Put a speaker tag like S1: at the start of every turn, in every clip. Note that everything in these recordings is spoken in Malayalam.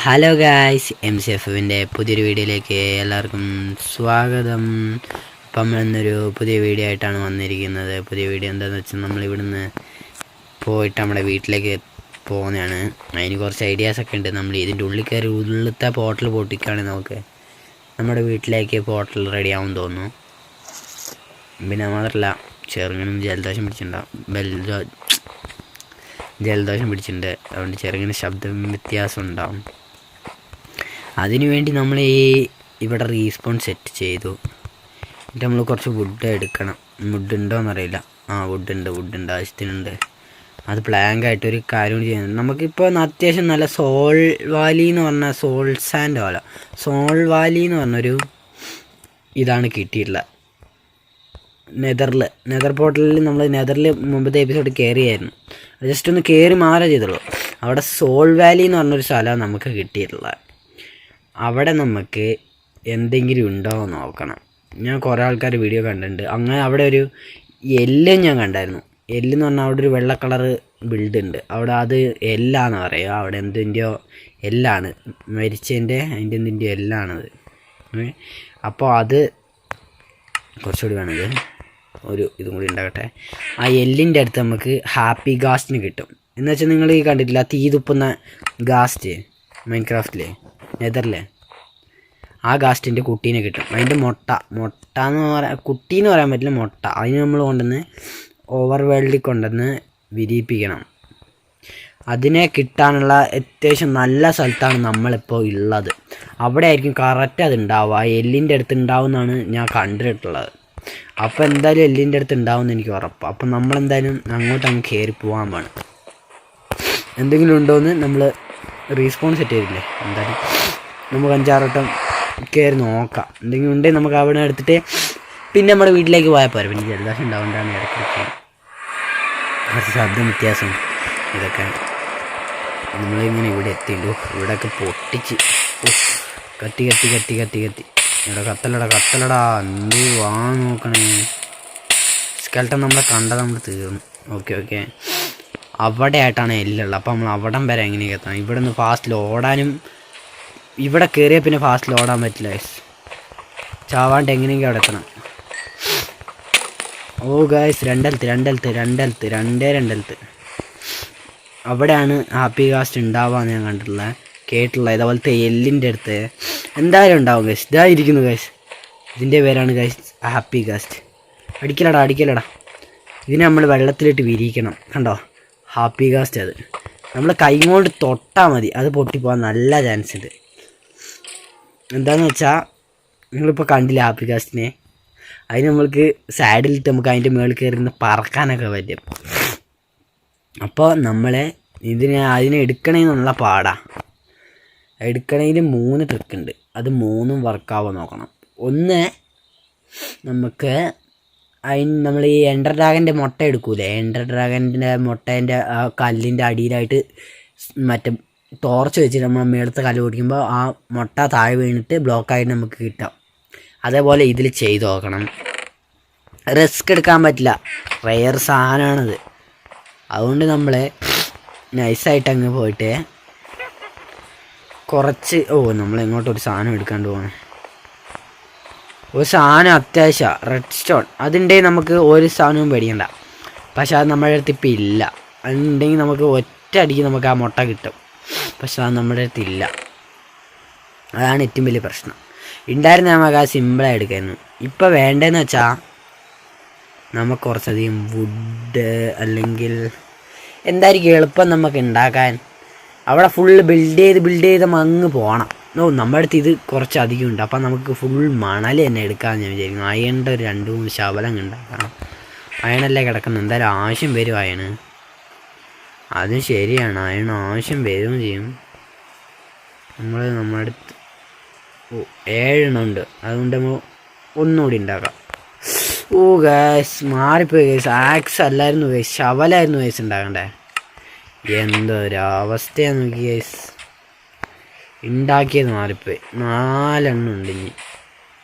S1: ഹലോ ഗായ്സ്, MCFൻ്റെ പുതിയൊരു വീഡിയോയിലേക്ക് എല്ലാവർക്കും സ്വാഗതം. അപ്പം ഇന്നൊരു പുതിയ വീഡിയോ ആയിട്ടാണ് വന്നിരിക്കുന്നത്. പുതിയ വീഡിയോ എന്താണെന്ന് വെച്ചാൽ നമ്മളിവിടുന്ന് പോയിട്ട് നമ്മുടെ വീട്ടിലേക്ക് പോകുന്നതാണ്. അതിന് കുറച്ച് ഐഡിയാസൊക്കെ ഉണ്ട്. നമ്മൾ ഇതിൻ്റെ ഉള്ളിൽ കയറി ഉള്ളിലത്തെ പോർട്ടൽ പൊട്ടിക്കുകയാണെങ്കിൽ നമുക്ക് നമ്മുടെ വീട്ടിലേക്ക് പോർട്ടൽ റെഡിയാവും തോന്നുന്നു. പിന്നെ മാത്രമല്ല ചെറുങ്ങനും ജലദോഷം പിടിച്ചിട്ടുണ്ട്. അതുകൊണ്ട് ചെറുങ്ങനെ ശബ്ദം വ്യത്യാസം ഉണ്ടാവും. അതിനുവേണ്ടി നമ്മൾ ഇവിടെ റീസ്പോൺ സെറ്റ് ചെയ്തു. എന്നിട്ട് നമ്മൾ കുറച്ച് വുഡ് എടുക്കണം. വുഡ് ഉണ്ടോയെന്നറിയില്ല. വുഡുണ്ട് ആവശ്യത്തിനുണ്ട്. അത് പ്ലാങ്കായിട്ട് ഒരു കാര്യം ചെയ്യുന്നത്. നമുക്കിപ്പോൾ അത്യാവശ്യം നല്ല സോൾ വാലി എന്ന് പറഞ്ഞാൽ സോൾ വാലി എന്ന് പറഞ്ഞൊരു ഇതാണ് കിട്ടിയിട്ടുള്ളത്. നെതർ പോർട്ടലിൽ നമ്മൾ നെതറിൽ മുമ്പത്തെ എപ്പിസോഡ് കയറിയായിരുന്നു. ജസ്റ്റ് ഒന്ന് കയറി മാറുക ചെയ്തുള്ളൂ. അവിടെ സോൾ വാലി എന്ന് പറഞ്ഞൊരു സ്ഥലമാണ് നമുക്ക് കിട്ടിയിട്ടുള്ളത്. അവിടെ നമുക്ക് എന്തെങ്കിലും ഉണ്ടോ എന്ന് നോക്കണം. ഞാൻ കുറേ ആൾക്കാർ വീഡിയോ കണ്ടിട്ടുണ്ട്. അങ്ങനെ അവിടെ ഒരു എല്ലും ഞാൻ കണ്ടായിരുന്നു. എല്ലെന്ന് പറഞ്ഞാൽ അവിടെ ഒരു വെള്ള കളറ് ബിൽഡ് ഉണ്ട്. അവിടെ അത് എല്ലാന്ന് പറയുക. അവിടെ എന്തിൻ്റെയോ എല്ലാണ് മരിച്ചതിൻ്റെ അതിൻ്റെ എന്തിൻ്റെയോ എല്ലാണത്. അപ്പോൾ അത് കുറച്ചുകൂടി വേണത് ഒരു ഇതും കൂടി ഉണ്ടാകട്ടെ. ആ എല്ലിൻ്റെ അടുത്ത് നമുക്ക് ഹാപ്പി ഗാസ്റ്റിന് കിട്ടും. എന്ന് വെച്ചാൽ നിങ്ങൾ ഈ കണ്ടിട്ടില്ല തീ തുപ്പുന്ന ഗാസ്റ്റ് മൈൻക്രാഫ്റ്റിലെ നെതറിലെ ആ ഗാസ്റ്റിൻ്റെ കുട്ടീനെ കിട്ടും. അതിൻ്റെ മുട്ട എന്ന് കുട്ടീന്ന് പറയാൻ പറ്റില്ല, മുട്ട. അതിന് നമ്മൾ കൊണ്ടുവന്ന് ഓവർ വേൾഡിൽ കൊണ്ടുവന്ന് വിരിയിപ്പിക്കണം. അതിനെ കിട്ടാനുള്ള അത്യാവശ്യം നല്ല സ്ഥലത്താണ് നമ്മളിപ്പോൾ ഉള്ളത്. അവിടെ ആയിരിക്കും കറക്റ്റ് അത് ഉണ്ടാവുക. ആ എല്ലിൻ്റെ അടുത്ത് ഉണ്ടാവുമെന്നാണ് ഞാൻ കണ്ടിട്ടുള്ളത്. അപ്പോൾ എന്തായാലും എല്ലിൻ്റെ അടുത്ത് ഉണ്ടാവുമെന്ന് എനിക്ക് ഉറപ്പാണ്. അപ്പം നമ്മളെന്തായാലും അങ്ങ് കയറി പോകാൻ വേണം. എന്തെങ്കിലും ഉണ്ടോയെന്ന് നമ്മൾ റീസ്പോൺ സെറ്റ് ചെയ്തില്ലേ, എന്തായാലും നമുക്ക് 5-6 വട്ടം കയറി നോക്കാം. എന്തെങ്കിലും ഉണ്ടെങ്കിൽ നമുക്ക് അവിടെ എടുത്തിട്ട് പിന്നെ നമ്മുടെ വീട്ടിലേക്ക് പോയാൽ പോരാ. പിന്നെ ജലദോഷം ഉണ്ടാവേണ്ടതാണ് ഇടയ്ക്കിടയ്ക്ക് കുറച്ച് ശബ്ദം വ്യത്യാസം. ഇതൊക്കെ നമ്മളിങ്ങനെ ഇവിടെ എത്തിയിട്ടു. ഇവിടെയൊക്കെ പൊട്ടിച്ച് കത്തി ഇവിടെ കത്തലടാ എന്ത് വാ നോക്കണേ. സ്കെൽട്ടൻ നമ്മളെ കണ്ടത് നമ്മൾ തീർന്നു. ഓക്കെ അവിടെ ആയിട്ടാണ് എല്ലുള്ളത്. അപ്പോൾ നമ്മൾ അവിടം വരെ എങ്ങനെയൊക്കെ എത്തണം? ഇവിടെ നിന്ന് ഫാസ്റ്റിൽ ഓടാനും ഇവിടെ കയറിയാൽ പിന്നെ ഫാസ്റ്റിൽ ഓടാൻ പറ്റില്ല. ചാവാണ്ട് എങ്ങനെയെങ്കിലും അവിടെ എത്തണം. ഗായ്സ്, 2 അവിടെയാണ് ഹാപ്പി ഗാസ്റ്റ് ഉണ്ടാവാന്ന് ഞാൻ കേട്ടുള്ളത്. ഇതേപോലത്തെ എല്ലിൻ്റെ അടുത്ത് എന്തായാലും ഉണ്ടാവും ഗൈസ്. ഇതായിരിക്കുന്നു ഗൈസ്, ഇതിൻ്റെ പേരാണ് ഗൈസ് ഹാപ്പി ഗാസ്റ്റ്. അടിക്കലടാ. ഇതിനെ നമ്മൾ വെള്ളത്തിലിട്ട് വിരിയിക്കണം. കണ്ടോ, ഹാപ്പി ഗാസ്റ്റ്. അത് നമ്മൾ കൈ കൊണ്ട് തൊട്ടാൽ മതി, അത് പൊട്ടിപ്പോകാൻ നല്ല ചാൻസ് ഉണ്ട്. എന്താണെന്ന് വെച്ചാൽ നിങ്ങളിപ്പോൾ കണ്ടില്ല ഹാപ്പി ഗാസ്റ്റിനെ. അതിന് നമ്മൾക്ക് സാഡിലിട്ട് നമുക്ക് അതിൻ്റെ മുകളിൽ കയറി നിന്ന് പറക്കാനൊക്കെ പറ്റും. അപ്പോൾ നമ്മളെ അതിനെ എടുക്കണമെന്നുള്ള എടുക്കണതിൽ 3 ട്രിക്ക് ഉണ്ട്. അത് 3ഉം വർക്കാവാൻ നോക്കണം. ഒന്ന്, നമുക്ക് നമ്മൾ ഈ എൻഡർ ഡ്രാഗൻ്റെ മുട്ട എടുക്കൂലേ, എൻഡർ ഡ്രാഗൻ്റെ മുട്ടേൻ്റെ ആ കല്ലിൻ്റെ അടിയിലായിട്ട് മറ്റേ ടോർച്ച് വെച്ചിട്ട് നമ്മൾ മേളത്തെ കല്ല് പൊടിക്കുമ്പോൾ ആ മുട്ട താഴെ വീണിട്ട് ബ്ലോക്കായിട്ട് നമുക്ക് കിട്ടാം. അതേപോലെ ഇതിൽ ചെയ്ത് നോക്കണം. റിസ്ക് എടുക്കാൻ പറ്റില്ല, റെയർ സാധനമാണത്. അതുകൊണ്ട് നമ്മൾ നൈസായിട്ട് അങ്ങ് പോയിട്ട് കുറച്ച് നമ്മളെങ്ങോട്ടൊരു സാധനം എടുക്കാണ്ട് പോകണം. ഒരു സാധനം അത്യാവശ്യമാണ്, റെഡ് സ്റ്റോൺ. അതുണ്ടെങ്കിൽ നമുക്ക് ഒരു സാധനവും പേടിക്കണ്ട. പക്ഷെ അത് നമ്മുടെ അടുത്ത് ഇപ്പം ഇല്ല. അതുണ്ടെങ്കിൽ നമുക്ക് ഒറ്റ അടിക്ക് നമുക്ക് ആ മുട്ട കിട്ടും. പക്ഷെ അത് നമ്മുടെ അടുത്തില്ല. അതാണ് ഏറ്റവും വലിയ പ്രശ്നം. ഉണ്ടായിരുന്ന നമുക്ക് ആ സിമ്പിളായി എടുക്കായിരുന്നു. ഇപ്പം വേണ്ടതെന്ന് വെച്ചാൽ നമുക്ക് കുറച്ചധികം വുഡ് അല്ലെങ്കിൽ എന്തായിരിക്കും എളുപ്പം നമുക്ക് ഉണ്ടാക്കാൻ. അവിടെ ഫുള്ള് ബിൽഡ് ചെയ്ത് അങ്ങ് പോകണം. നമ്മുടെ അടുത്ത് ഇത് കുറച്ച് അധികം ഉണ്ട്. അപ്പം നമുക്ക് ഫുൾ മണൽ തന്നെ എടുക്കാമെന്ന് ഞാൻ വിചാരിക്കുന്നു. അയണിൻ്റെ ഒരു 2-3 ശകലം ഉണ്ടാക്കണം. അയണല്ലേ കിടക്കുന്നത്, എന്തായാലും ആവശ്യം വരും അയണ്. അതും ശരിയാണ്, അയൺ ആവശ്യം വരികയും ചെയ്യും. നമ്മുടെ അടുത്ത് 7 എണ്ണം ഉണ്ട്. അതുകൊണ്ട് നമ്മൾ ഒന്നുകൂടി ഉണ്ടാക്കാം. ഗൈസ്, മാറിപ്പോയി ഗൈസ്. ആക്സ് അല്ലായിരുന്നു ഗൈസ്, ശവലായിരുന്നു ഗൈസ് ഉണ്ടാക്കണ്ടേ. എന്തൊരവസ്ഥയാണ് നോക്കി ഗൈസ്. ഉണ്ടാക്കിയത് മാറിപ്പോയി. 4 എണ്ണം ഉണ്ട്. ഇനി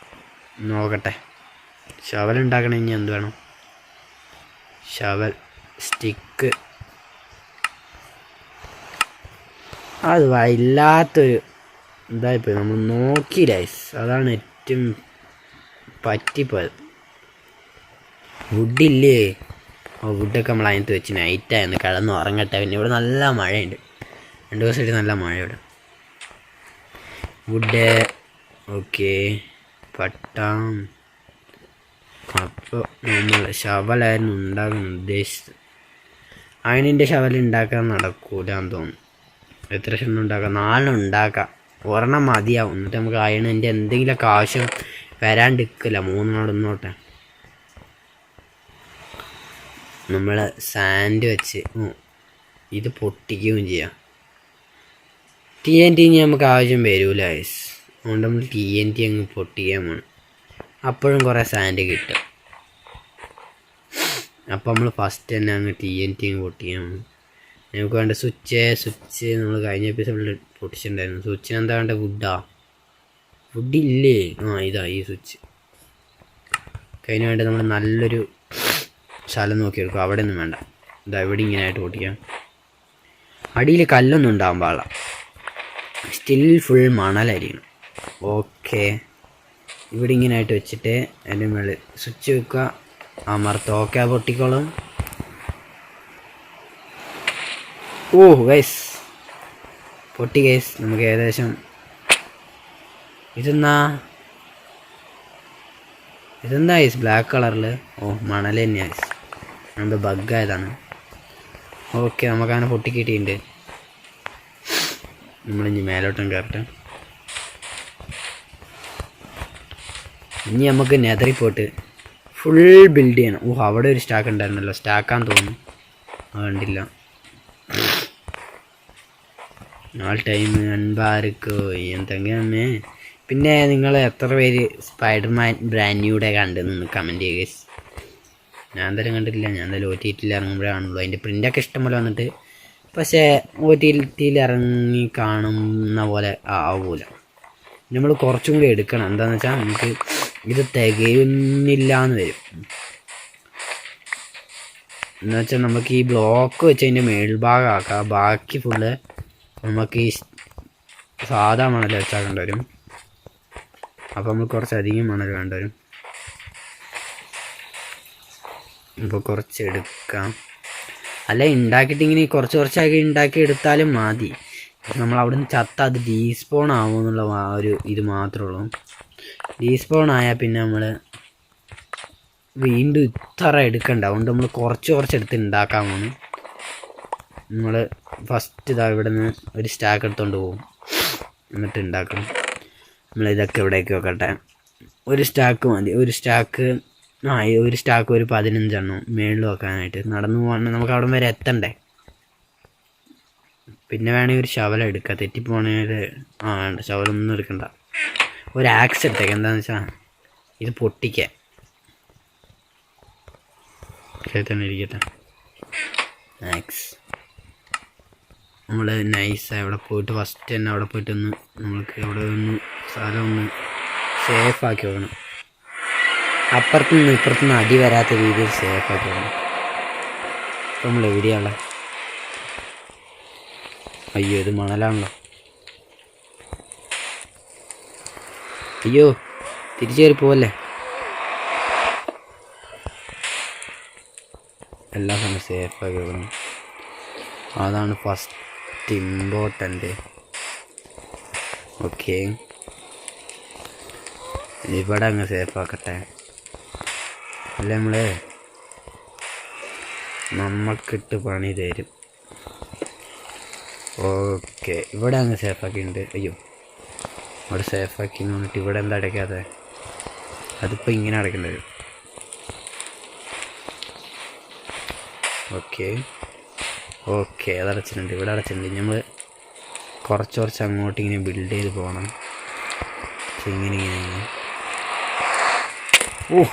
S1: നോക്കട്ടെ. ശവൽ ഉണ്ടാക്കണം. ഇനി എന്ത് വേണം? ശവൽ, സ്റ്റിക്ക്, അത് വല്ലാത്തൊരു ഇതായിപ്പോയി, നമ്മൾ നോക്കിയില്ല ഗൈസ്, അതാണ് ഏറ്റവും പറ്റിപ്പോയത്. വുഡില്ലേ, വുഡൊക്കെ നമ്മൾ അതിനകത്ത് വെച്ച് നൈറ്റായിരുന്നു, കിടന്ന് ഉറങ്ങട്ടെ. പിന്നെ ഇവിടെ നല്ല മഴയുണ്ട്, 2 ദിവസമായിട്ട് നല്ല മഴ ഇവിടെ. വുഡ് ഓക്കെ, പട്ടാം. അപ്പോൾ നമ്മൾ ശവലായിരുന്നു ഉണ്ടാക്കാൻ ഉദ്ദേശിച്ചത്. അയണിൻ്റെ ശവൽ ഉണ്ടാക്കാൻ നടക്കൂലെന്ന് തോന്നുന്നു. എത്ര ഷെണ്ണം ഉണ്ടാക്കാം? 4 ഉണ്ടാക്കാം, 1 മതിയാവും. എന്നിട്ട് നമുക്ക് അയണിൻ്റെ എന്തെങ്കിലുമൊക്കെ ആവശ്യം വരാണ്ടിരിക്കില്ല. 3 ഇന്നോട്ടെ നമ്മൾ സാൻഡ് വെച്ച് ഇത് പൊട്ടിക്കുകയും ചെയ്യാം. TNT നമുക്ക് ആവശ്യം വരില്ല ഗൈസ്, അതുകൊണ്ട് നമ്മൾ TNT അങ്ങ് പൊട്ടിക്കാൻ വേണം. അപ്പോഴും കുറേ സാൻഡ് കിട്ടും. അപ്പോൾ നമ്മൾ ഫസ്റ്റ് തന്നെ അങ്ങ് TNT അങ്ങ് പൊട്ടിക്കാൻ വേണം. നമുക്ക് വേണ്ട സ്വിച്ച് നമ്മൾ കഴിഞ്ഞ എപ്പിസോഡിൽ പൊട്ടിച്ചിട്ടുണ്ടായിരുന്നു. സ്വിച്ചിന് എന്താ വേണ്ട? വുഡില്ലേ? ഇതാ ഈ സ്വിച്ച്. അതിന് വേണ്ടി നമ്മൾ നല്ലൊരു സ്ഥലം നോക്കിയെടുക്കും. അവിടെ ഒന്നും വേണ്ട, ഇതാ ഇവിടെ ഇങ്ങനെ ആയിട്ട് പൊട്ടിക്കാം. അടിയിൽ കല്ലൊന്നും ഉണ്ടാകാൻ പാടില്ല, സ്റ്റിൽ ഫുൾ മണലായിരിക്കണം. ഓക്കെ, ഇവിടെ ഇങ്ങനെ ആയിട്ട് വെച്ചിട്ട് അതിൻ്റെ മേളിൽ സ്വിച്ച് വെക്കുക, അമർത്ത്. ഓക്കെ, പൊട്ടിക്കോളും. ഗൈസ് പൊട്ടി ഗൈസ്. നമുക്ക് ഏകദേശം ഇതെന്താ ഗൈസ് ബ്ലാക്ക് കളറിൽ? മണൽ തന്നെയാണ് ഗൈസ്, അത് ബഗ്ഗായതാണ്. ഓക്കെ, നമുക്കങ്ങനെ പൊട്ടിക്കിട്ടിട്ടുണ്ട്. നമ്മളിനി മേലോട്ടും കയറട്ടെ. ഇനി നമുക്ക് നെതറിൽ പോയിട്ട് ഫുൾ ബിൽഡ് ചെയ്യണം. അവിടെ ഒരു സ്റ്റാക്ക് ഉണ്ടായിരുന്നല്ലോ, സ്റ്റാക്കാന്ന് തോന്നുന്നു, കണ്ടില്ല. ടൈം അൻപാർക്കോ എന്തെങ്കിലും. പിന്നെ നിങ്ങൾ എത്ര പേര് സ്പൈഡർമാൻ ബ്രാൻഡ് ന്യൂടെ കണ്ടെന്ന് കമൻറ്റ് ചെയ്യുക. ഞാൻ എന്തായാലും കണ്ടിട്ടില്ല, ഞാൻ എന്തായാലും OTT ഇറങ്ങുമ്പോഴേ കാണുള്ളൂ. അതിൻ്റെ പ്രിൻ്റൊക്കെ ഇഷ്ടംപോലെ വന്നിട്ട്, പക്ഷേ OTT ഇറങ്ങി കാണുന്ന പോലെ ആവൂല. നമ്മൾ കുറച്ചും കൂടി എടുക്കണം. എന്താണെന്ന് വെച്ചാൽ നമുക്ക് ഇത് തികയുന്നില്ല എന്ന് വരും. എന്നുവെച്ചാൽ നമുക്ക് ഈ ബ്ലോക്ക് വെച്ച് അതിൻ്റെ മേൽഭാഗം ആക്കാം, ബാക്കി ഫുള്ള് നമുക്ക് ഈ സാധാ മണൽ വെച്ചാക്കേണ്ടി വരും. അപ്പോൾ നമ്മൾ കുറച്ചധികം മണൽ വേണ്ടി വരും. ഇപ്പോൾ കുറച്ച് എടുക്കാം, അല്ല ഉണ്ടാക്കിയിട്ട് ഇങ്ങനെ കുറച്ചാക്കി ഉണ്ടാക്കി എടുത്താലും മതി. നമ്മൾ അവിടെ നിന്ന് അത് ഡീസ്പോൺ ആവുമെന്നുള്ള ഒരു ഇത് മാത്രമേ ഉള്ളൂ. ഡീസ്പോൺ ആയാൽ പിന്നെ നമ്മൾ വീണ്ടും ഇത്ര എടുക്കണ്ട. അതുകൊണ്ട് നമ്മൾ കുറച്ച് എടുത്ത് ഉണ്ടാക്കാൻ പോകുന്നു. നമ്മൾ ഫസ്റ്റ് ഇവിടെ നിന്ന് ഒരു സ്റ്റാക്ക് എടുത്തുകൊണ്ട് പോകും, എന്നിട്ട് ഉണ്ടാക്കണം. നമ്മളിതൊക്കെ ഇവിടേക്ക് വെക്കട്ടെ. ഒരു സ്റ്റാക്ക് മതി, ഒരു സ്റ്റാക്ക് ഒരു 15 എണ്ണം മേളിൽ വെക്കാനായിട്ട്. നടന്നു പോകണം, നമുക്ക് അവിടെ വരെ എത്തണ്ടേ. പിന്നെ വേണമെങ്കിൽ ഒരു ശവലം എടുക്കാം, തെറ്റിപ്പോണെങ്കിൽ. വേണ്ട, ശവലൊന്നും എടുക്കണ്ട. ഒരു ആക്സ് എടുത്തേക്കാം. എന്താണെന്ന് വെച്ചാൽ ഇത് പൊട്ടിക്കാൻ തന്നെ ഇരിക്കട്ടെ. ആക്സ് നമ്മൾ നൈസായി അവിടെ പോയിട്ട് ഫസ്റ്റ് തന്നെ അവിടെ പോയിട്ട് നമ്മൾക്ക് അവിടെ സ്ഥലം സേഫാക്കി വെക്കണം. അപ്പുറത്തുനിന്ന് ഇപ്പുറത്തുനിന്ന് അടി വരാത്ത രീതിയിൽ സേഫാക്കി വെക്കണം. അപ്പം നമ്മൾ എവിടെയാണുള്ളത്? അയ്യോ, ഇത് മണലാണല്ലോ. അയ്യോ, തിരിച്ചു കയറി പോവല്ലേ. എല്ലാ സമയം സേഫാക്കി വെക്കണം, അതാണ് ഫസ്റ്റ് ഇമ്പോർട്ടൻ്റ്. ഓക്കെ, ഇവിടെ അങ്ങ് സേഫാക്കട്ടെ. അല്ല നമ്മൾക്കിട്ട് പണി തരും. ഓക്കെ, ഇവിടെ അങ്ങ് സേഫാക്കിയിട്ടുണ്ട്. അയ്യോ, ഇവിടെ സേഫാക്കി എന്ന് പറഞ്ഞിട്ട് ഇവിടെ എന്താ അടയ്ക്കാതെ? അതിപ്പോൾ ഇങ്ങനെ അടയ്ക്കേണ്ടി വരും. ഓക്കെ അത് അടച്ചിട്ടുണ്ട്. ഇവിടെ അടച്ചിട്ടുണ്ട്. നമ്മൾ കുറച്ച് അങ്ങോട്ട് ഇങ്ങനെ ബിൽഡ് ചെയ്ത് പോകണം. ഇങ്ങനെ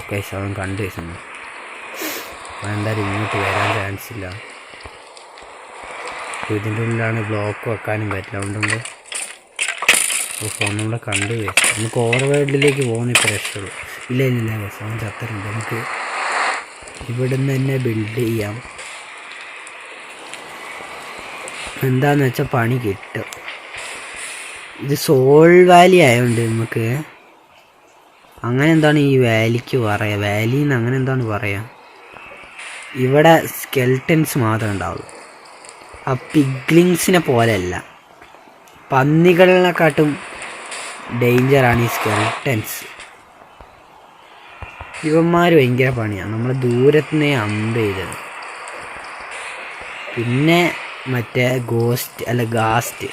S1: കൈസ് അവൻ കണ്ടു വെച്ചു. എന്തായാലും ഇങ്ങോട്ട് വരാൻ ചാൻസ് ഇല്ല. ഇതിൻ്റെ ഉള്ളിലാണ് ബ്ലോക്ക് വെക്കാനും പറ്റില്ല. അതുകൊണ്ട് ഫോൺ നമ്മളെ കണ്ടു വെച്ചു. നമുക്ക് ഓവർവേൾഡിലേക്ക് പോകുന്ന ഇപ്പോൾ രക്ഷയുള്ളൂ. ഇല്ല കൈസ്, അവൻ ചത്തരുണ്ട്. നമുക്ക് ഇവിടുന്ന് തന്നെ ബിൽഡ് ചെയ്യാം. എന്താണെന്ന് വെച്ചാൽ പണി കിട്ടും. ഇത് സോൾ വാലി ആയതുകൊണ്ട് നമുക്ക് അങ്ങനെ എന്താണ് ഈ വാലിക്ക് പറയുക, വാലിന്ന് അങ്ങനെ എന്താണ് പറയുക, ഇവിടെ സ്കെൽട്ടൻസ് മാത്രമേ ഉണ്ടാവുള്ളൂ. ആ പിഗ്ലിങ്സിനെ പോലെയല്ല, പന്നികളിനെക്കാട്ടും ഡേഞ്ചറാണ് ഈ സ്കെൽട്ടൻസ്. ഇവന്മാർ ഭയങ്കര പണിയാണ്, നമ്മൾ ദൂരത്തുനിന്നേ അമ്പ് ചെയ്തത്. പിന്നെ മറ്റേ ഗോസ്റ്റ് അല്ല ഗാസ്റ്റ്,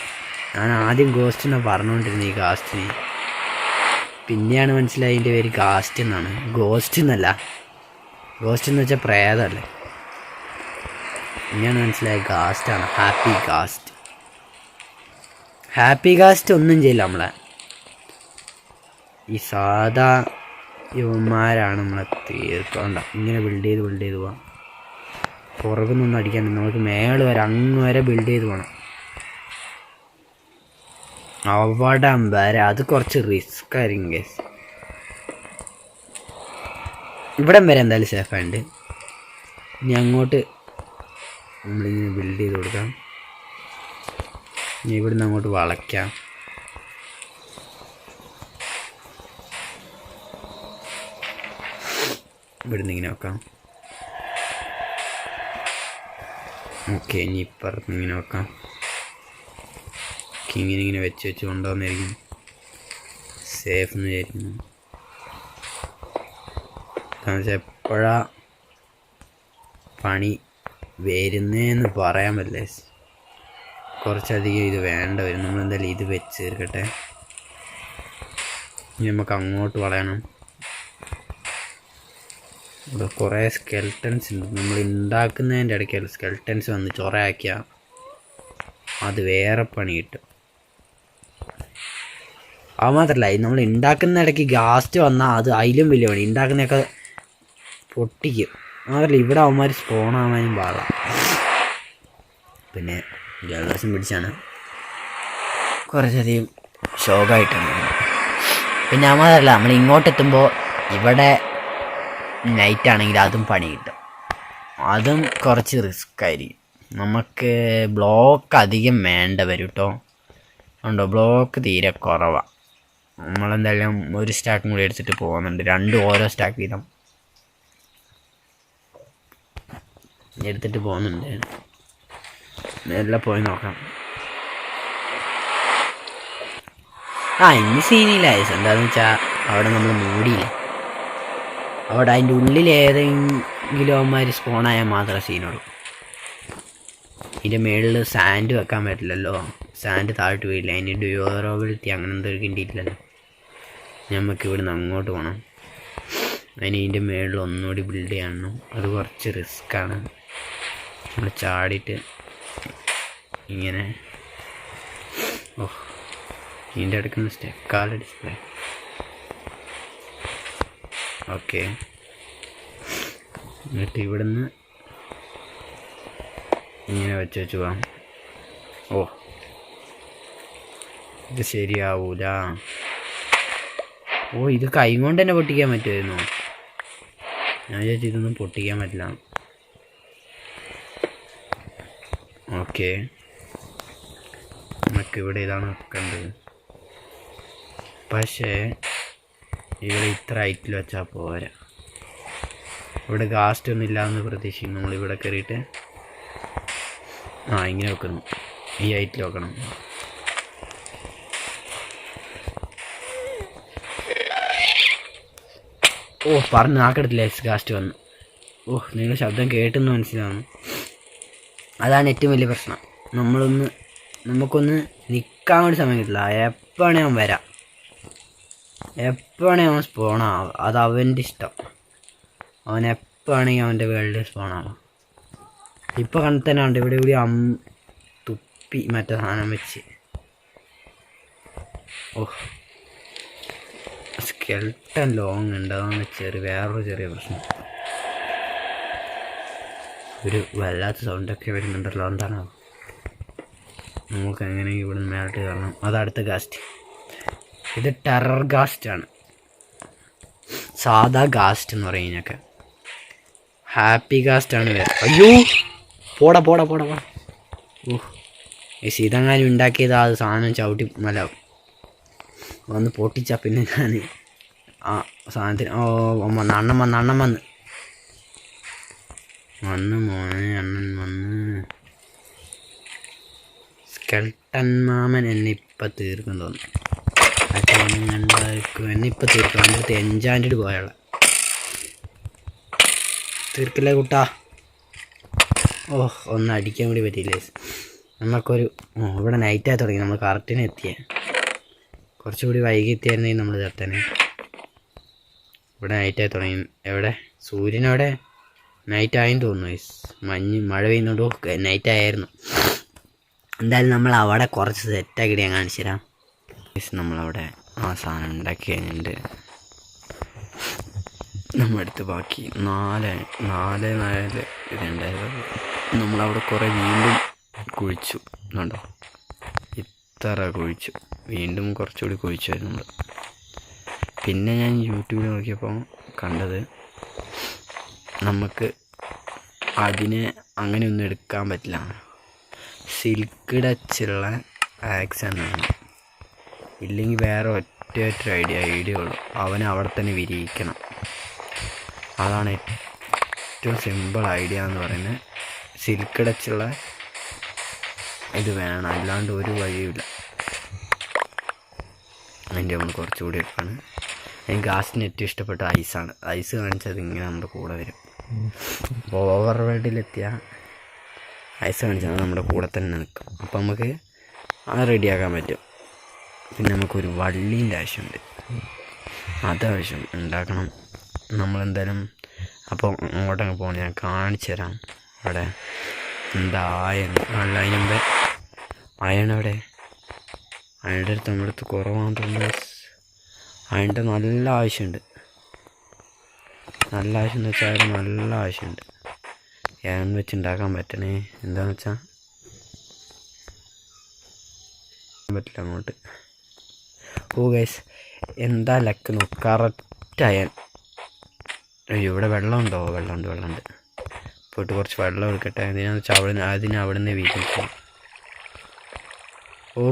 S1: ഞാൻ ആദ്യം ഗോസ്റ്റ് എന്നാണ് പറഞ്ഞുകൊണ്ടിരുന്നത് ഈ ഗാസ്റ്റിന്. പിന്നെയാണ് മനസ്സിലായി അതിൻ്റെ പേര് ഗാസ്റ്റ് എന്നാണ്, ഗോസ്റ്റ് എന്നല്ല. ഗോസ്റ്റ് എന്ന് വെച്ചാൽ പ്രേതമല്ലേ. പിന്നെയാണ് മനസ്സിലായത് ഗാസ്റ്റാണ്, ഹാപ്പി ഗാസ്റ്റ്. ഹാപ്പി ഗാസ്റ്റ് ഒന്നും ചെയ്യില്ല നമ്മളെ. ഈ സാധാ യുവന്മാരാണ് നമ്മളെ തീർക്കണ്ട. ഇങ്ങനെ ബിൽഡ് ചെയ്ത് പോവാം. പുറകുന്നൊന്നും അടിക്കാൻ നമുക്ക് മേള് വരെ അങ്ങ് വരെ ബിൽഡ് ചെയ്ത് പോകണം. അവിടെ വരെ അത് കുറച്ച് റിസ്ക് ആയിരിക്കും ഗൈസ്. ഇവിടം വരെ എന്തായാലും സേഫായിട്ടുണ്ട്. ഇനി അങ്ങോട്ട് നമ്മളിങ്ങനെ ബിൽഡ് ചെയ്ത് കൊടുക്കാം. ഇനി ഇവിടുന്ന് അങ്ങോട്ട് വളയ്ക്കാം. ഇവിടുന്ന് ഇങ്ങനെ വെക്കാം. ഓക്കെ, ഇനി ഇപ്പുറത്ത് ഇങ്ങനെ വെക്കാം. ഇങ്ങനെ വെച്ച് കൊണ്ടുവന്നായിരിക്കും സേഫ് എന്ന് വിചാരിക്കുന്നു. കാരണം വെച്ചാൽ എപ്പോഴാ പണി വരുന്നതെന്ന് പറയാൻ പറ്റില്ല. കുറച്ചധികം ഇത് വേണ്ട വരും. നമ്മളെന്തായാലും ഇത് വെച്ച് തീർക്കട്ടെ. ഇനി നമുക്ക് അങ്ങോട്ട് വളയണം. ഇവിടെ കുറേ സ്കെൽട്ടൻസ് ഉണ്ട്. നമ്മൾ ഉണ്ടാക്കുന്നതിൻ്റെ ഇടയ്ക്ക് സ്കെൽട്ടൻസ് വന്ന് ചൊറയാക്കിയാൽ അത് വേറെ പണി കിട്ടും. അത് മാത്രമല്ല, നമ്മൾ ഉണ്ടാക്കുന്ന ഇടയ്ക്ക് ഗാസ്റ്റ് വന്നാൽ അത് അതിലും വലിയ പണി. ഉണ്ടാക്കുന്നതൊക്കെ പൊട്ടിക്കും. മാത്രമല്ല ഇവിടെ അവന്മാർ സ്പോണാവാനും പാടില്ല. പിന്നെ ജലദോഷം പിടിച്ചാണ് കുറച്ചധികം ഷോക്കായിട്ടുണ്ട്. പിന്നെ അത് മാത്രമല്ല, നമ്മൾ ഇങ്ങോട്ടെത്തുമ്പോൾ ഇവിടെ നൈറ്റ് ആണെങ്കിൽ അതും പണി കിട്ടും. അതും കുറച്ച് റിസ്ക് ആയിരിക്കും. നമുക്ക് ബ്ലോക്ക് അധികം വേണ്ട വരും കേട്ടോ. ഉണ്ടോ, ബ്ലോക്ക് തീരെ കുറവാണ്. നമ്മളെന്തായാലും ഒരു സ്റ്റാക്കും കൂടി എടുത്തിട്ട് പോകുന്നുണ്ട്. രണ്ടും ഓരോ സ്റ്റാക്ക് വീതം എടുത്തിട്ട് പോകുന്നുണ്ട്. എല്ലാം പോയി നോക്കാം. ഇനി സീനില്ല. എന്താണെന്ന് വെച്ചാൽ അവിടെ നമ്മൾ മൂടിയില്ല. അവിടെ അതിൻ്റെ ഉള്ളിൽ ഏതെങ്കിലും അവന്മാർ സ്പോണായാൽ മാത്രമേ സീനുള്ളൂ. ഇതിൻ്റെ മുകളിൽ സാൻഡ് വെക്കാൻ പറ്റില്ലല്ലോ. സാൻഡ് താഴ്ത്ത് പോയില്ല. അതിൻ്റെ ഡ്യൂറബിലിറ്റി അങ്ങനെ എന്തോ കിട്ടിയിട്ടില്ലല്ലോ. നമുക്ക് ഇവിടുന്ന് അങ്ങോട്ട് പോകണം. അതിന് ഇതിൻ്റെ മുകളിൽ ഒന്നുകൂടി ബിൽഡ് ചെയ്യണം. അത് കുറച്ച് റിസ്ക്കാണ്. നമ്മൾ ചാടിയിട്ട് ഇങ്ങനെ ഇതിൻ്റെ അടുക്കുന്ന സ്റ്റെക്കാല ഡിസ്പ്ലേ. ഓക്കെ, എന്നിട്ട് ഇവിടുന്ന് ഇങ്ങനെ വെച്ച് പോവാം. ഇത് ശരിയാവൂല. ഇത് കൈ കൊണ്ട് തന്നെ പൊട്ടിക്കാൻ പറ്റുമായിരുന്നു. ഞാൻ വിചാരിച്ചു ഇതൊന്നും പൊട്ടിക്കാൻ പറ്റില്ല. ഓക്കെ, നമുക്കിവിടെ ഇതാണ് വെക്കേണ്ടത്. പക്ഷേ ഇവിടെ ഇത്ര ഹൈറ്റിൽ വെച്ചാൽ പോരാ. ഇവിടെ ഗാസ്റ്റ് ഒന്നും ഇല്ലാന്ന് പ്രതീക്ഷിക്കും. നമ്മളിവിടെ കയറിയിട്ട് ഇങ്ങനെ വെക്കുന്നു. ഈ ഹൈറ്റിൽ വെക്കണം. പറഞ്ഞ് ആക്കെടുത്തില്ല. ഗാസ്റ്റ് വന്നു. നിങ്ങൾ ശബ്ദം കേട്ടെന്ന് മനസ്സിലാവുന്നു. അതാണ് ഏറ്റവും വലിയ പ്രശ്നം. നമുക്കൊന്ന് നിൽക്കാൻ വേണ്ടി സമയം കിട്ടില്ല. എപ്പോഴാണ് അവൻ വരാം, എപ്പോഴാണ് അവൻ സ്പോണാവുക, അത് അവൻ്റെ ഇഷ്ടം. അവൻ എപ്പോഴാണെങ്കിൽ അവൻ്റെ വേൾഡ് സ്പോണാവാം. ഇപ്പോൾ കണ്ടു ഉണ്ട് ഇവിടെ തുപ്പി മറ്റേ സാധനം വെച്ച്. സ്കെൽട്ടൻ ലോങ് ഉണ്ട്. അതാണ് വേറൊരു ചെറിയ പ്രശ്നം. ഒരു വല്ലാത്ത സൗണ്ടൊക്കെ വരുന്നുണ്ടല്ലോ. എന്താണ് നമുക്ക് എങ്ങനെയെങ്കിലും ഇവിടെ നിന്ന് മേലോട്ട് കയറണം. അതടുത്ത ഗാസ്റ്റ്. ഇത് ടെറർ ഗാസ്റ്റാണ്. സാധാ ഗാസ്റ്റ് എന്ന് പറയുന്നതൊക്കെ ഹാപ്പി ഗാസ്റ്റാണ്. അയ്യോ, പോടാ. ഇതെങ്ങാനും ഉണ്ടാക്കിയത് അത് സാധനം ചവിട്ടി വന്ന് പൊട്ടിച്ചാൽ പിന്നെ ഞാൻ ആ സാധനത്തിന് അണ്ണൻ വന്ന് മോനെ അണ്ണൻ വന്ന്. സ്കെൽട്ടൻ മാമൻ എന്നെ ഇപ്പം തീർക്കും തോന്നുന്നു. എന്നെ ഇപ്പം തീർക്കും. എൻ്റെ അടുത്ത് എൻജാൻഡ് പോയാളെ തീർക്കില്ലേ കുട്ടാ. ഒന്ന് അടിക്കാൻ കൂടി പറ്റിയില്ലേ. നമുക്കൊരു ഇവിടെ നൈറ്റായി തുടങ്ങി. നമ്മൾ കറക്റ്റിന് എത്തിയേ. കുറച്ചുകൂടി വൈകി എത്തിയായിരുന്നെങ്കിൽ നമ്മൾ ചേർത്തേനെ. ഇവിടെ നൈറ്റായി തുടങ്ങി. എവിടെ സൂര്യനവിടെ നൈറ്റായെന്ന് തോന്നുന്നു. മഴ പെയ്യുന്നോണ്ട് നൈറ്റായിരുന്നു. എന്തായാലും നമ്മൾ അവിടെ കുറച്ച് സെറ്റാക്കിയിട്ട് ഞാൻ കാണിച്ചു തരാം. നമ്മളവിടെ ആ സാധനം ഉണ്ടാക്കി കഴിഞ്ഞിട്ടുണ്ട്. നമ്മളടുത്ത് ബാക്കി 4 നമ്മളവിടെ കുറേ വീണ്ടും കുഴിച്ചു എന്നുണ്ടോ. ഇത്ര കുഴിച്ചു. വീണ്ടും കുറച്ചുകൂടി കുഴിച്ചായിരുന്നു നമ്മൾ. പിന്നെ ഞാൻ യൂട്യൂബിൽ നോക്കിയപ്പോൾ കണ്ടത് നമുക്ക് അതിനെ അങ്ങനെയൊന്നും എടുക്കാൻ പറ്റില്ല. സിൽക്ക് ടച്ചുള്ള ആക്സ് എന്നാണ്. ഇല്ലെങ്കിൽ വേറെ ഒറ്റ ഐഡിയ ഉള്ളൂ. അവനെ അവിടെ തന്നെ വിരിയിക്കണം. അതാണ് ഏറ്റവും സിമ്പിൾ ഐഡിയ എന്ന് പറയുന്നത്. സിൽക്ക് ടച്ചുള്ള ഇത് വേണം, അല്ലാണ്ട് ഒരു വഴിയുമില്ല. അതിൻ്റെ നമ്മൾ കുറച്ചുകൂടി എടുക്കാണ്. എനിക്ക് ലാസ്റ്റിന് ഏറ്റവും ഇഷ്ടപ്പെട്ട ഐസാണ്. ഐസ് കാണിച്ചത് ഇങ്ങനെ നമ്മുടെ കൂടെ വരും. അപ്പോൾ ഓവർ വേൾഡിലെത്തിയ ഐസ് കാണിച്ചാൽ നമ്മുടെ കൂടെ തന്നെ നിൽക്കും. അപ്പോൾ നമുക്ക് അത് റെഡിയാക്കാൻ പറ്റും. പിന്നെ നമുക്കൊരു വള്ളീൻ്റെ ആവശ്യമുണ്ട്. അതാവശ്യം ഉണ്ടാക്കണം നമ്മളെന്തായാലും. അപ്പോൾ അങ്ങോട്ടങ്ങ് പോകണം. ഞാൻ കാണിച്ചു തരാം അവിടെ എന്താ അതിന് മുമ്പേ അയണവിടെ. അയണിൻ്റെ അടുത്ത് നമ്മുടെ അടുത്ത് കുറവാണെന്ന് തോന്നുന്നു. അയണിൻ്റെ നല്ല ആവശ്യമുണ്ട്. നല്ല ആവശ്യം എന്ന് വെച്ചാൽ നല്ല ആവശ്യമുണ്ട്. അയൺ വെച്ച് ഉണ്ടാക്കാൻ പറ്റണേ. എന്താണെന്ന് വെച്ചാൽ പറ്റില്ല അങ്ങോട്ട്. ഗൈസ് എന്താ ലക്ക് നോക്ക്. Correct iron. അയ്യോ ഇവിടെ വെള്ളമുണ്ടോ? വെള്ളമുണ്ട്. പോയിട്ട് കുറച്ച് വെള്ളം എടുക്കട്ടെ. എന്തിനാന്ന് വെച്ചാൽ അവിടെ നിന്ന് വീട്ടിൽ.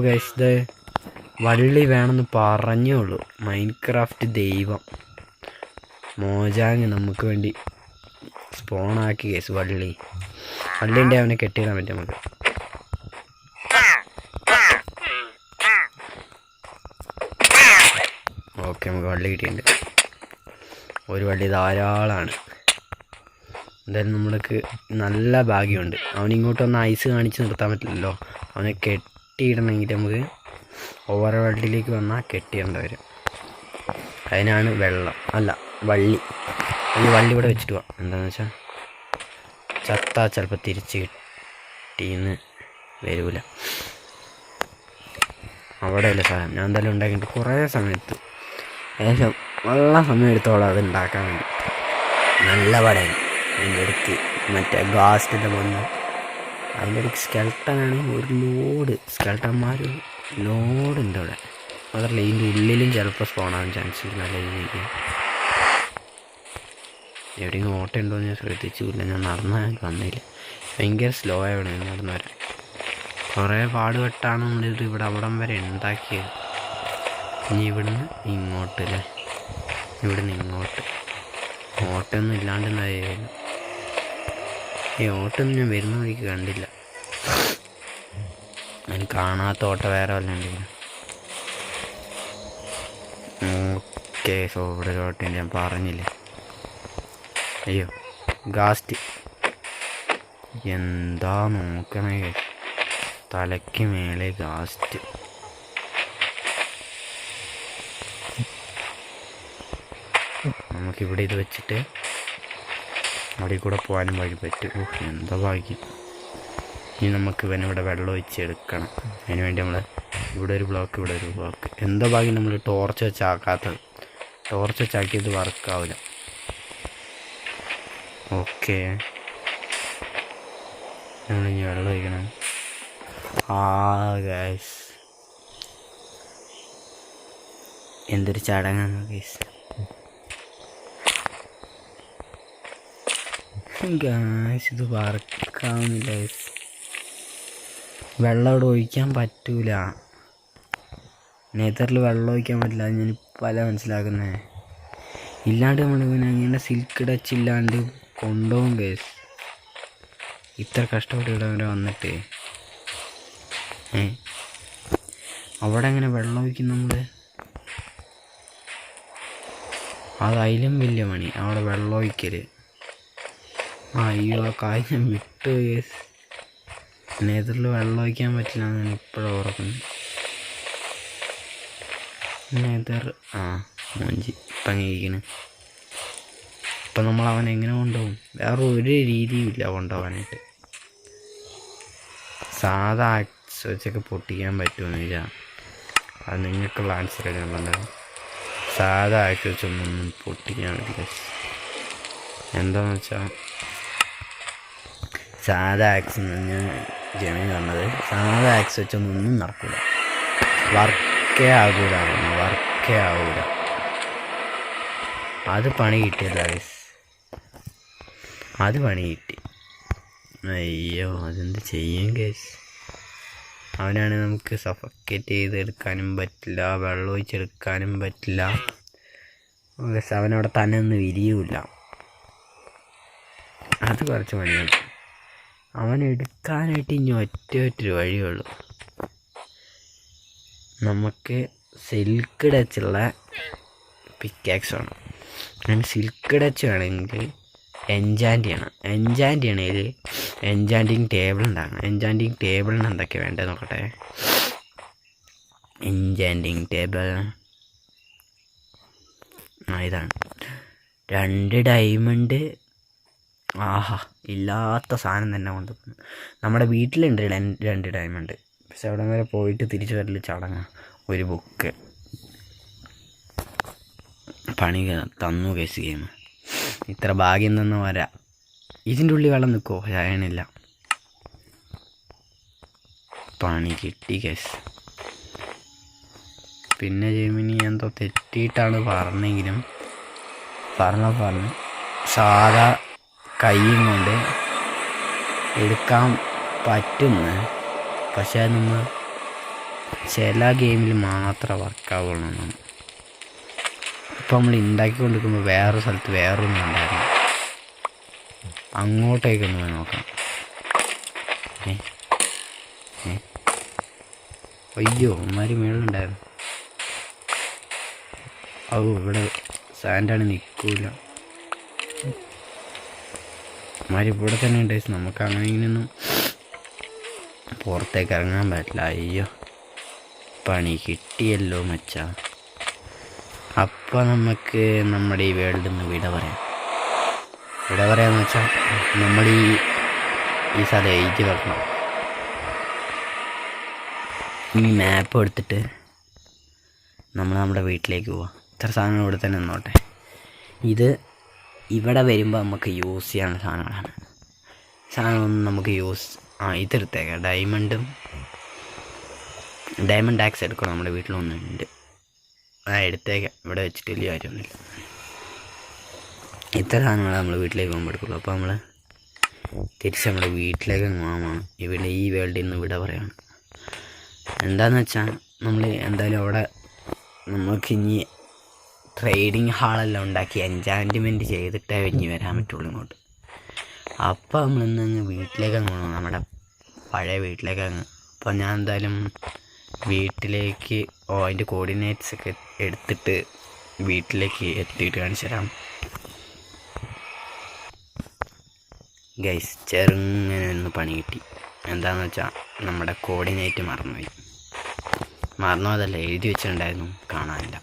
S1: ഗൈസ് ഇത് വള്ളി വേണമെന്ന് പറഞ്ഞേ ഉള്ളൂ. മൈൻക്രാഫ്റ്റ് ദൈവം മോജാങ് നമുക്ക് വേണ്ടി സ്പോണാക്കി ഗൈസ്. വള്ളിൻ്റെ അവനെ കെട്ടിയിടാൻ പറ്റും നമുക്ക്. ഓക്കെ നമുക്ക് വള്ളി കിട്ടിയിട്ടുണ്ട്. ഒരു വള്ളി ധാരാളമാണ്. എന്തായാലും നമ്മൾക്ക് നല്ല ഭാഗ്യമുണ്ട്. അവനിങ്ങോട്ടൊന്ന് ഐസ് കാണിച്ച് നിർത്താൻ പറ്റില്ലല്ലോ. അവനെ കെട്ടിയിടണമെങ്കിൽ നമുക്ക് ഓവർ വേൾഡിലേക്ക് വന്നാൽ കെട്ടിയിടേണ്ടി വരും. അതിനാണ് വള്ളി. ഈ വള്ളി ഇവിടെ വെച്ചിട്ട് പോവാം. എന്താണെന്ന് വെച്ചാൽ ചത്താൽ ചിലപ്പോൾ തിരിച്ച് കിട്ടിയെന്ന് വരില്ല. അവിടെയല്ല സാധനം. ഞാൻ എന്തായാലും ഉണ്ടാക്കിയിട്ട് കുറേ സമയത്ത് ഏകദേശം നല്ല സമയം എടുത്തോളം അത് ഉണ്ടാക്കാൻ വേണ്ടി. നല്ല പടയാണ്. അതിൻ്റെ ഇടയ്ക്ക് മറ്റേ ഗാസ്റ്റിൻ്റെ വന്ന് അതിൻ്റെ ഇടയ്ക്ക് സ്കെൽട്ടനാണെങ്കിൽ ഒരു ലോഡ് സ്കെൽട്ടന്മാർ ലോഡുണ്ട് അവിടെ. അതല്ല ഇതിൻ്റെ ഉള്ളിലും ചിലപ്പോൾ സ്പോണാകാൻ ചാൻസ് ഉണ്ട്. നല്ല രീതിക്ക് എവിടെയെങ്കിലും ഓട്ടം ഉണ്ടോയെന്ന് ഞാൻ ശ്രദ്ധിച്ചില്ല. ഞാൻ നടന്നാൽ വന്നില്ല. ഭയങ്കര സ്ലോ ആവണം നടന്നു വരാൻ. കുറേ പാടുപെട്ടാണ് നമ്മളിത് അവിടം വരെ ഉണ്ടാക്കിയത്. ഇനി ഇവിടുന്ന് ഇങ്ങോട്ട് ഓട്ടമൊന്നും ഇല്ലാണ്ട് എന്തായാലും. ഈ ഓട്ടമൊന്നും ഞാൻ വരുന്ന വഴിക്ക് കണ്ടില്ല. ഞാൻ കാണാത്ത ഓട്ടം വേറെ വല്ല ഉണ്ടെങ്കിലും. ഓക്കെ ഇവിടെ ഒരു ഓട്ടം ഞാൻ പറഞ്ഞില്ലേ. അയ്യോ ഗാസ്റ്റ് എന്താ നോക്കണേ. തലയ്ക്ക് മേലെ ഗാസ്റ്റ്. നമുക്കിവിടെ ഇത് വെച്ചിട്ട് അവിടെ കൂടെ പോകാനും വഴി പറ്റും. എന്താ ഭാഗ്യം. ഇനി നമുക്ക് ഇവനിവിടെ വെള്ളം ഒഴിച്ചെടുക്കണം. അതിന് വേണ്ടി നമ്മൾ ഇവിടെ ഒരു ബ്ലോക്ക്. എന്താ ഭാഗ്യം നമ്മൾ ടോർച്ച് വെച്ചാക്കാത്തത്. ടോർച്ച് വെച്ചാക്കിയത് വർക്കാവില്ല. ഓക്കെ നമ്മളിനി വെള്ളം ഒഴിക്കണം. ഗൈസ് എന്തൊരു ചടങ്ങാണ് ഗൈസ്. ഇത് വർക്കാവുന്നില്ല ഗൈസ്. വെള്ളം അവിടെ ഒഴിക്കാൻ പറ്റൂല. നെതറിൽ വെള്ളം ഒഴിക്കാൻ പറ്റില്ല, അത് ഞാനിപ്പോൾ അല്ല മനസ്സിലാക്കുന്നത്. ഇല്ലാണ്ട് നമ്മൾ പിന്നെ അങ്ങനെ സിൽക്ക് ടച്ച് ഇല്ലാണ്ട് കൊണ്ടുപോകും ഗൈസ്. ഇത്ര കഷ്ടപ്പെട്ട് ഇവിടെ വരെ വന്നിട്ട് അവിടെ എങ്ങനെ വെള്ളം ഒഴിക്കും നമ്മൾ? അതതിലും വലിയ പണി അവിടെ വെള്ളം ഒഴിക്കൽ. അയ്യോ ആ കാര്യം ഞാൻ വിട്ടു ഗൈസ്. നെതറിൽ വെള്ളം ഒഴിക്കാൻ പറ്റില്ല എന്നാണ് ഇപ്പോഴും ഓർക്കുന്നത്. നെതർ മോഞ്ചി ഇപ്പം അംഗീകരിക്കണ്. ഇപ്പം നമ്മൾ അവൻ എങ്ങനെ കൊണ്ടുപോകും? വേറെ ഒരു രീതിയും ഇല്ല കൊണ്ടുപോകാനായിട്ട്. സാധാ ആക്സ് വെച്ചൊക്കെ പൊട്ടിക്കാൻ പറ്റുമെന്ന് ചോദിച്ചാൽ അത് നിങ്ങൾക്കുള്ള ആൻസർ ഞാൻ പറഞ്ഞത്. സാധാ ആക്സ് വെച്ചൊന്നും പൊട്ടിക്കാൻ പറ്റില്ല. എന്താണെന്ന് വെച്ചാൽ സാധാ ആക്സ് ഞാൻ ജമീൻ പറഞ്ഞത്, സാധാ ആക്സ് വെച്ചൊന്നും നടക്കില്ല. വർക്കേ ആകൂല. അത് പണി കിട്ടിയല്ല ഗൈസ്, അത് പണി കിട്ടി. അയ്യോ അതെന്ത് ചെയ്യും ഗൈസ്. അവനാണ് നമുക്ക് സഫക്കേറ്റ് ചെയ്തെടുക്കാനും പറ്റില്ല, വെള്ളം ഒഴിച്ചെടുക്കാനും പറ്റില്ല. അവനവിടെ തന്നെ ഒന്നും വിരിയൂല. അത് കുറച്ച് പണിയാണ്. അവനെടുക്കാനായിട്ട് ഇനി ഒറ്റൊരു വഴിയുള്ളൂ. നമുക്ക് സിൽക്ക് ടച്ചുള്ള പിക്കാക്സ് വേണം. അങ്ങനെ സിൽക്ക് ടച്ച് വേണമെങ്കിൽ എൻചാൻറ്റ് ചെയ്യണം. എൻചാൻറ്റ് ചെയ്യണമെങ്കിൽ എൻചാൻറ്റിങ് ടേബിൾ ഉണ്ടാകണം. എൻചാൻറ്റിങ് ടേബിളിന് എന്തൊക്കെയാണ് വേണ്ടത് നോക്കട്ടെ. എൻചാൻറ്റിങ് ടേബിൾ ഇതാണ് 2 ഡയമണ്ട്. ആഹാ, ഇല്ലാത്ത സാധനം തന്നെ കൊണ്ടുപോകുന്നു. നമ്മുടെ വീട്ടിലുണ്ട് 2 ഡയമണ്ട്, പക്ഷെ അവിടെ വരെ പോയിട്ട് തിരിച്ചു വരൽ ചടങ്ങാണ്. ഒരു ബുക്ക് പണി തന്നു കേസ് ഗെയിം. ഇത്ര ഭാഗ്യം തന്നു വരാ. ഇതിൻ്റെ ഉള്ളിൽ വെള്ളം നിൽക്കുമോ? ചായണില്ല. പണി കിട്ടി കേസ്. പിന്നെ ജെമിനി എന്തോ തെറ്റിയിട്ടാണ് പറഞ്ഞെങ്കിലും പറഞ്ഞു സാധാ കൈയും കൊണ്ട് എടുക്കാൻ പറ്റുന്നു. പക്ഷേ അത് നമ്മൾ ചില ഗെയിമിൽ മാത്രമേ വർക്കാവുള്ളൂ. ഇപ്പോൾ നമ്മൾ ഉണ്ടാക്കിക്കൊണ്ടിരിക്കുമ്പോൾ വേറൊരു സ്ഥലത്ത് വേറൊന്നും ഉണ്ടായിരുന്നു. അങ്ങോട്ടേക്കൊന്ന് പോയി നോക്കാം. അയ്യോ അമ്മമാര് മേളുണ്ടായിരുന്നു. ഇവിടെ സാൻഡാണ്, നിൽക്കൂല. അമ്മമാർ ഇവിടെ തന്നെ ഉണ്ടായിരുന്നു. നമുക്ക് അങ്ങനെ ഇങ്ങനെയൊന്നും പുറത്തേക്ക് ഇറങ്ങാൻ പറ്റില്ല. അയ്യോ പണി കിട്ടിയല്ലോ മച്ചാ. അപ്പോൾ നമുക്ക് നമ്മുടെ ഈ വേൾഡിൽ നിന്ന് വിട പറയാമെന്ന് വെച്ചാൽ നമ്മൾ ഈ സ്ഥലം എഴുതി വെക്കണം. ഈ മാപ്പ് എടുത്തിട്ട് നമ്മുടെ വീട്ടിലേക്ക് പോവാം. ഇത്ര സാധനം ഇവിടെ തന്നെ നിന്നോട്ടെ. ഇത് ഇവിടെ വരുമ്പോൾ നമുക്ക് യൂസ് ചെയ്യാനുള്ള സാധനങ്ങളാണ്. സാധനമൊന്നും നമുക്ക് ഇതെടുത്തേക്കാം. ഡയമണ്ട് ആക്സ് എടുക്കണം. നമ്മുടെ വീട്ടിലൊന്നുണ്ട്, എടുത്തേക്കാം. ഇവിടെ വെച്ചിട്ട് വലിയ കാര്യമൊന്നുമില്ല. ഇത്ര സാധനങ്ങൾ നമ്മൾ വീട്ടിലേക്ക് പോകുമ്പോൾ എടുക്കുള്ളൂ. അപ്പോൾ നമ്മൾ തിരിച്ച് നമ്മുടെ വീട്ടിലേക്ക് പോകാമാണ്. ഇവിടെ ഈ വേൾഡിൽ നിന്ന് ഇവിടെ പറയാണ്. എന്താണെന്ന് വെച്ചാൽ നമ്മൾ എന്തായാലും അവിടെ നമുക്കിനി ട്രേഡിങ് ഹാളെല്ലാം ഉണ്ടാക്കി എൻചാൻറ്റ്മെൻറ്റ് ചെയ്തിട്ടേ ഇനി വരാൻ പറ്റുള്ളൂ ഇങ്ങോട്ട്. അപ്പോൾ നമ്മളിന്ന് വീട്ടിലേക്ക് പോകണം, നമ്മുടെ പഴയ വീട്ടിലേക്ക്. അപ്പോൾ ഞാൻ എന്തായാലും വീട്ടിലേക്ക് അതിൻ്റെ കോർഡിനേറ്റ്സ് ഒക്കെ എടുത്തിട്ട് വീട്ടിലേക്ക് എത്തിയിട്ട് കാണിച്ചു തരാം ഗൈസ്. ചെറുങ്ങനെ ഒന്ന് പണി കിട്ടി. എന്താണെന്ന് വെച്ചാൽ നമ്മുടെ കോർഡിനേറ്റ് മറന്നതല്ല, എഴുതി വെച്ചിട്ടുണ്ടായിരുന്നു, കാണാനില്ല.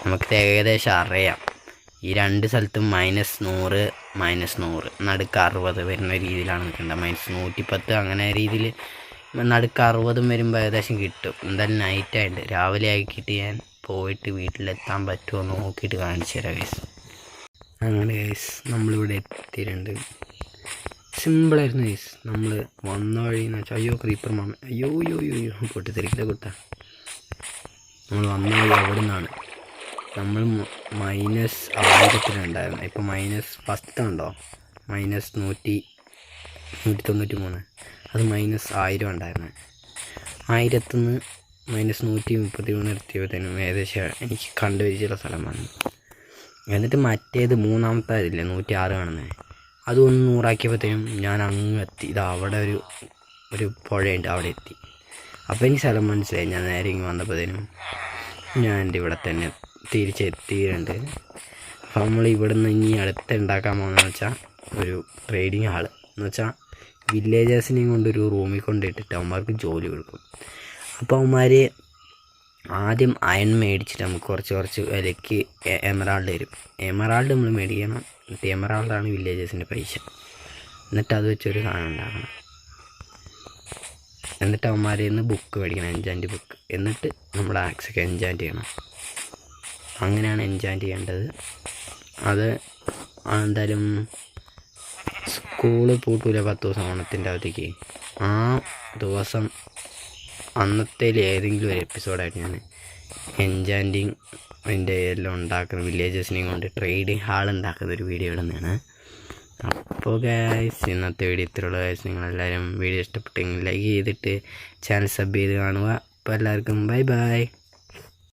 S1: നമുക്കിത് ഏകദേശം അറിയാം. ഈ 2 സ്ഥലത്തും -100 -100 നടുക്ക് 60 വരുന്ന രീതിയിലാണ് നിൽക്കേണ്ടത്. -110 അങ്ങനെ രീതിയിൽ നടുക്ക് 60 വരുമ്പോൾ ഏകദേശം കിട്ടും. എന്തായാലും നൈറ്റായിട്ട് രാവിലെ ആക്കിയിട്ട് ഞാൻ പോയിട്ട് വീട്ടിലെത്താൻ പറ്റുമോ നോക്കിയിട്ട് കാണിച്ചു തരാം ഗൈസ്. അങ്ങനെ ഗൈസ് നമ്മളിവിടെ എത്തിയിട്ടുണ്ട്. സിമ്പിളായിരുന്നു ഗൈസ്. നമ്മൾ വന്ന വഴിയെന്ന് വെച്ചാൽ അയ്യോ ക്രീപ്പർ മാമ, അയ്യോ പൊട്ടിത്തെറിക്കില്ല കുട്ടാ. നമ്മൾ വന്ന വഴി അവിടെ നിന്നാണ്. നമ്മൾ -1000 ഇപ്പം ഫസ്റ്റ് ഉണ്ടോ -193, അത് -1000 ഉണ്ടായിരുന്നു. 1000 നിന്ന് -133 എത്തിയപ്പോഴത്തേനും ഏകദേശം എനിക്ക് കണ്ടുപിടിച്ചുള്ള സ്ഥലം വന്നു. എന്നിട്ട് മറ്റേത് മൂന്നാമത്തെ ഇതില്ലേ 106 കാണുന്നത്, അതൊന്ന് 100 ഞാൻ അങ്ങ് എത്തി. ഇതാ അവിടെ ഒരു പുഴയുണ്ട്, അവിടെ എത്തി. അപ്പോൾ എനിക്ക് സ്ഥലം മനസ്സിലായി. ഞാൻ നേരെ ഇങ്ങ് വന്നപ്പോഴത്തേനും ഞാൻ എൻ്റെ ഇവിടെ തന്നെ തിരിച്ചെത്തിയിട്ടുണ്ട്. അപ്പോൾ നമ്മൾ ഇവിടുന്ന് ഇനി അടുത്ത് ഉണ്ടാക്കാൻ പോകുന്നതെന്ന് വെച്ചാൽ ഒരു ട്രേഡിങ് ഹാള് എന്ന് വെച്ചാൽ വില്ലേജേഴ്സിനെയും കൊണ്ടൊരു റൂമിൽ കൊണ്ടിട്ടിട്ട് അവന്മാർക്ക് ജോലി കൊടുക്കും. അപ്പോൾ അവന്മാർ ആദ്യം അയൺ മേടിച്ചിട്ട് നമുക്ക് കുറച്ച് വിലയ്ക്ക് എമറാൾഡ് തരും. എമറാൾഡ് നമ്മൾ മേടിക്കണം. എന്നിട്ട് എമറാൾഡാണ് വില്ലേജേഴ്സിൻ്റെ പൈസ. എന്നിട്ട് അത് വെച്ചൊരു സാധനം ഉണ്ടാക്കണം. എന്നിട്ട് അവന്മാരിൽ നിന്ന് ബുക്ക് മേടിക്കണം, എൻജാൻറ്റ് ബുക്ക്. എന്നിട്ട് നമ്മുടെ ആക്സൊക്കെ എൻജാൻറ്റ് ചെയ്യണം. അങ്ങനെയാണ് എൻജാൻറ്റ് ചെയ്യേണ്ടത്. അത് എന്തായാലും സ്കൂള് പൂട്ടൂല 10 ദിവസം ഓണത്തിൻ്റെ അവധിക്ക്. ആ ദിവസം അന്നത്തേൽ ഏതെങ്കിലും ഒരു എപ്പിസോഡായിട്ട് ഞാൻ എൻജാൻറ്റിങ് അതിൻ്റെ എല്ലാം ഉണ്ടാക്കുന്ന വില്ലേജസിനെയും കൊണ്ട് ട്രേഡിങ് ഹാൾ ഉണ്ടാക്കുന്ന ഒരു വീഡിയോ ഇടുന്നതാണ്. അപ്പോൾ ഗൈസ് ഇന്നത്തെ വീഡിയോ ഇത്രയുള്ള ഗൈസ്. നിങ്ങളെല്ലാവരും വീഡിയോ ഇഷ്ടപ്പെട്ടെങ്കിൽ ലൈക്ക് ചെയ്തിട്ട് ചാനൽ സബ് ചെയ്ത് കാണുക. അപ്പോൾ എല്ലാവർക്കും ബൈ ബൈ.